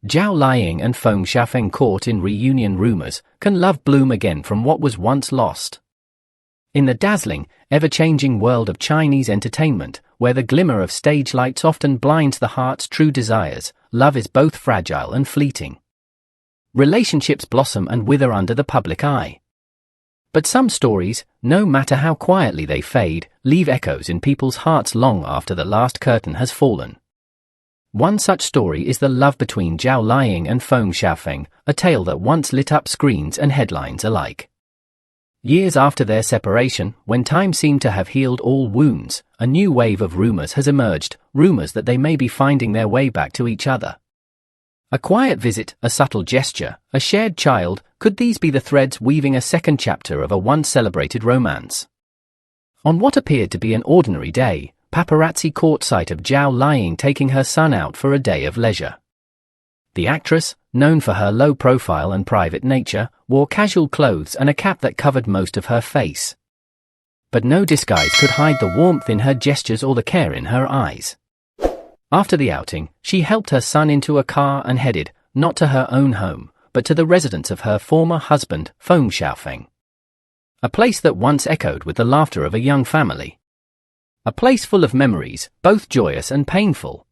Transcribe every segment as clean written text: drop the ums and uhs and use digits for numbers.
Zhao Liying and Feng Shaofeng caught in reunion rumors, can love bloom again from what was once lost? In the dazzling, ever-changing world of Chinese entertainment, where the glimmer of stage lights often blinds the heart's true desires, love is both fragile and fleeting. Relationships blossom and wither under the public eye. But some stories, no matter how quietly they fade, leave echoes in people's hearts long after the last curtain has fallen. One such story is the love between Zhao Liying and Feng Shaofeng, a tale that once lit up screens and headlines alike. Years after their separation, when time seemed to have healed all wounds, a new wave of rumors has emerged, rumors that they may be finding their way back to each other. A quiet visit, a subtle gesture, a shared child, could these be the threads weaving a second chapter of a once celebrated romance? On what appeared to be an ordinary day, paparazzi caught sight of Zhao Liying taking her son out for a day of leisure. The actress, known for her low profile and private nature, wore casual clothes and a cap that covered most of her face. But no disguise could hide the warmth in her gestures or the care in her eyes. After the outing, she helped her son into a car and headed, not to her own home, but to the residence of her former husband, Feng Shaofeng. A place that once echoed with the laughter of a young family. A place full of memories, both joyous and painful.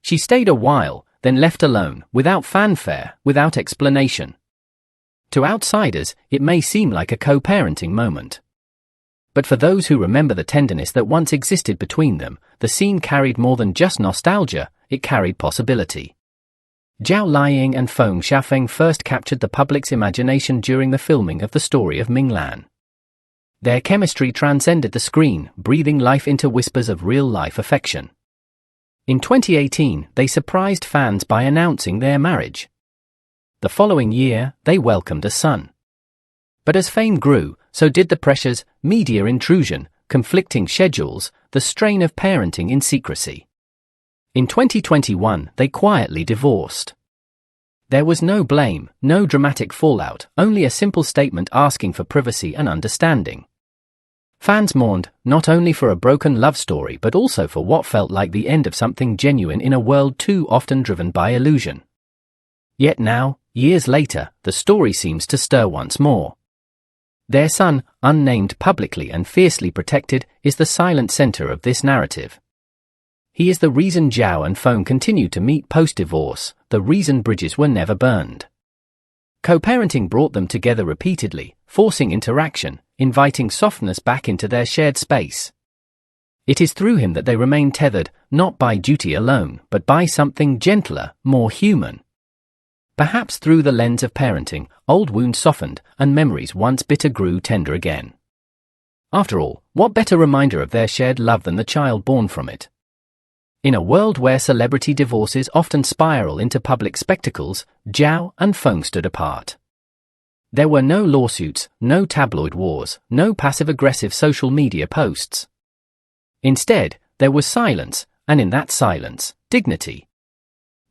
She stayed a while, then left alone, without fanfare, without explanation. To outsiders, it may seem like a co-parenting moment. But for those who remember the tenderness that once existed between them, the scene carried more than just nostalgia, it carried possibility. Zhao Liying and Feng Shaofeng first captured the public's imagination during the filming of The Story of Minglan. Their chemistry transcended the screen, breathing life into whispers of real-life affection. In 2018, they surprised fans by announcing their marriage. The following year, they welcomed a son. But as fame grew, so did the pressures, media intrusion, conflicting schedules, the strain of parenting in secrecy. In 2021, they quietly divorced. There was no blame, no dramatic fallout, only a simple statement asking for privacy and understanding. Fans mourned, not only for a broken love story but also for what felt like the end of something genuine in a world too often driven by illusion. Yet now, years later, the story seems to stir once more. Their son, unnamed publicly and fiercely protected, is the silent center of this narrative. He is the reason Zhao and Feng continued to meet post-divorce, the reason bridges were never burned. Co-parenting brought them together repeatedly, forcing interaction, inviting softness back into their shared space. It is through him that they remain tethered, not by duty alone, but by something gentler, more human. Perhaps through the lens of parenting, old wounds softened, and memories once bitter grew tender again. After all, what better reminder of their shared love than the child born from it? In a world where celebrity divorces often spiral into public spectacles, Zhao and Feng stood apart. There were no lawsuits, no tabloid wars, no passive-aggressive social media posts. Instead, there was silence, and in that silence, dignity.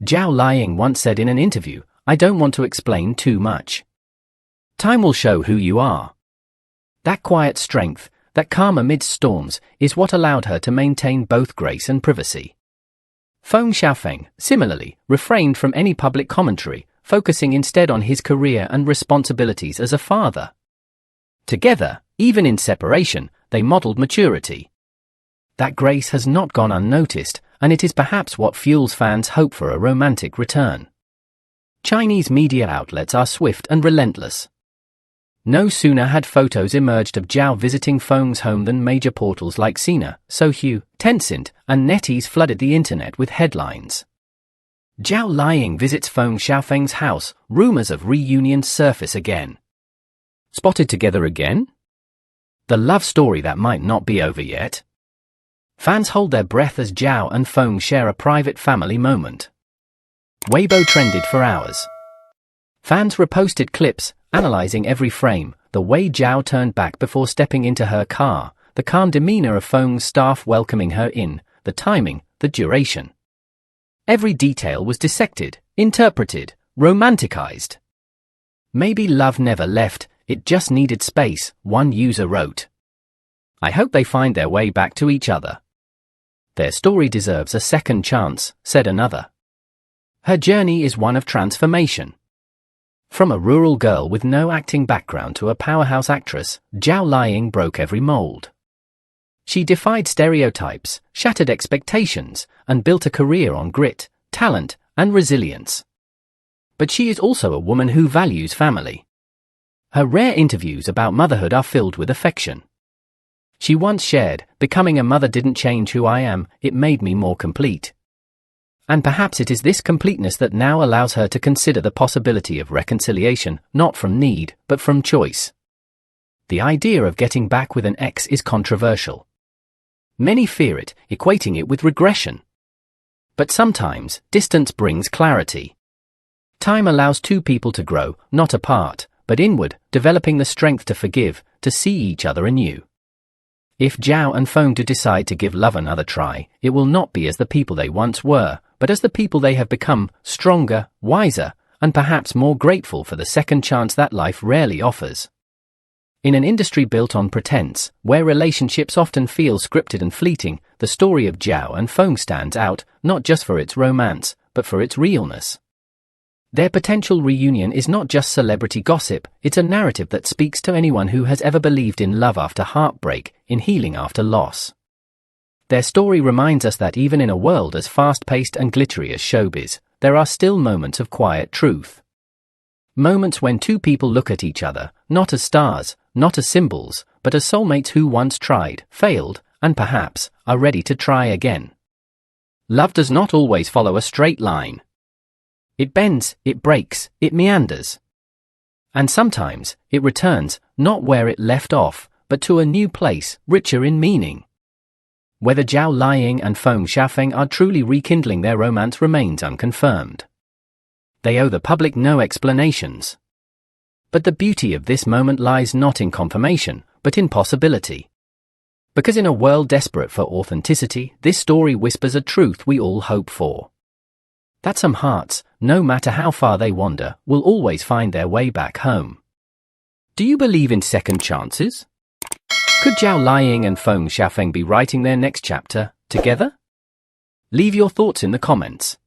Zhao Liying once said in an interview, "I don't want to explain too much. Time will show who you are." That quiet strength, that calm amidst storms, is what allowed her to maintain both grace and privacy. Feng Shaofeng, similarly, refrained from any public commentary, focusing instead on his career and responsibilities as a father. Together, even in separation, they modeled maturity. That grace has not gone unnoticed, and it is perhaps what fuels fans' hope for a romantic return. Chinese media outlets are swift and relentless. No sooner had photos emerged of Zhao visiting Feng's home than major portals like Sina, Sohu, Tencent, and NetEase flooded the internet with headlines. Zhao Liying visits Feng Shaofeng's house, rumors of reunion surface again. Spotted together again? The love story that might not be over yet. Fans hold their breath as Zhao and Feng share a private family moment. Weibo trended for hours. Fans reposted clips, analyzing every frame, the way Zhao turned back before stepping into her car, the calm demeanor of Feng's staff welcoming her in, the timing, the duration. Every detail was dissected, interpreted, romanticized. Maybe love never left, it just needed space, one user wrote. I hope they find their way back to each other. Their story deserves a second chance, said another. Her journey is one of transformation. From a rural girl with no acting background to a powerhouse actress, Zhao Liying broke every mold. She defied stereotypes, shattered expectations, and built a career on grit, talent, and resilience. But she is also a woman who values family. Her rare interviews about motherhood are filled with affection. She once shared, "Becoming a mother didn't change who I am, it made me more complete." And perhaps it is this completeness that now allows her to consider the possibility of reconciliation, not from need, but from choice. The idea of getting back with an ex is controversial. Many fear it, equating it with regression. But sometimes, distance brings clarity. Time allows two people to grow, not apart, but inward, developing the strength to forgive, to see each other anew. If Zhao and Feng do decide to give love another try, it will not be as the people they once were, but as the people they have become, stronger, wiser, and perhaps more grateful for the second chance that life rarely offers. In an industry built on pretense, where relationships often feel scripted and fleeting, the story of Zhao and Feng stands out, not just for its romance, but for its realness. Their potential reunion is not just celebrity gossip, it's a narrative that speaks to anyone who has ever believed in love after heartbreak, in healing after loss. Their story reminds us that even in a world as fast-paced and glittery as showbiz, there are still moments of quiet truth. Moments when two people look at each other, not as stars, not as symbols, but as soulmates who once tried, failed, and perhaps, are ready to try again. Love does not always follow a straight line. It bends, it breaks, it meanders. And sometimes, it returns, not where it left off, but to a new place, richer in meaning. Whether Zhao Liying and Feng Shaofeng are truly rekindling their romance remains unconfirmed. They owe the public no explanations. But the beauty of this moment lies not in confirmation, but in possibility. Because in a world desperate for authenticity, this story whispers a truth we all hope for. That some hearts, no matter how far they wander, will always find their way back home. Do you believe in second chances? Could Zhao Liying and Feng Shaofeng be writing their next chapter together? Leave your thoughts in the comments.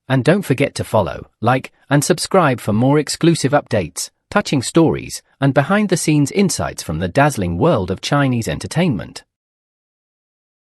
And don't forget to follow, like, and subscribe for more exclusive updates, touching stories, and behind-the-scenes insights from the dazzling world of Chinese entertainment.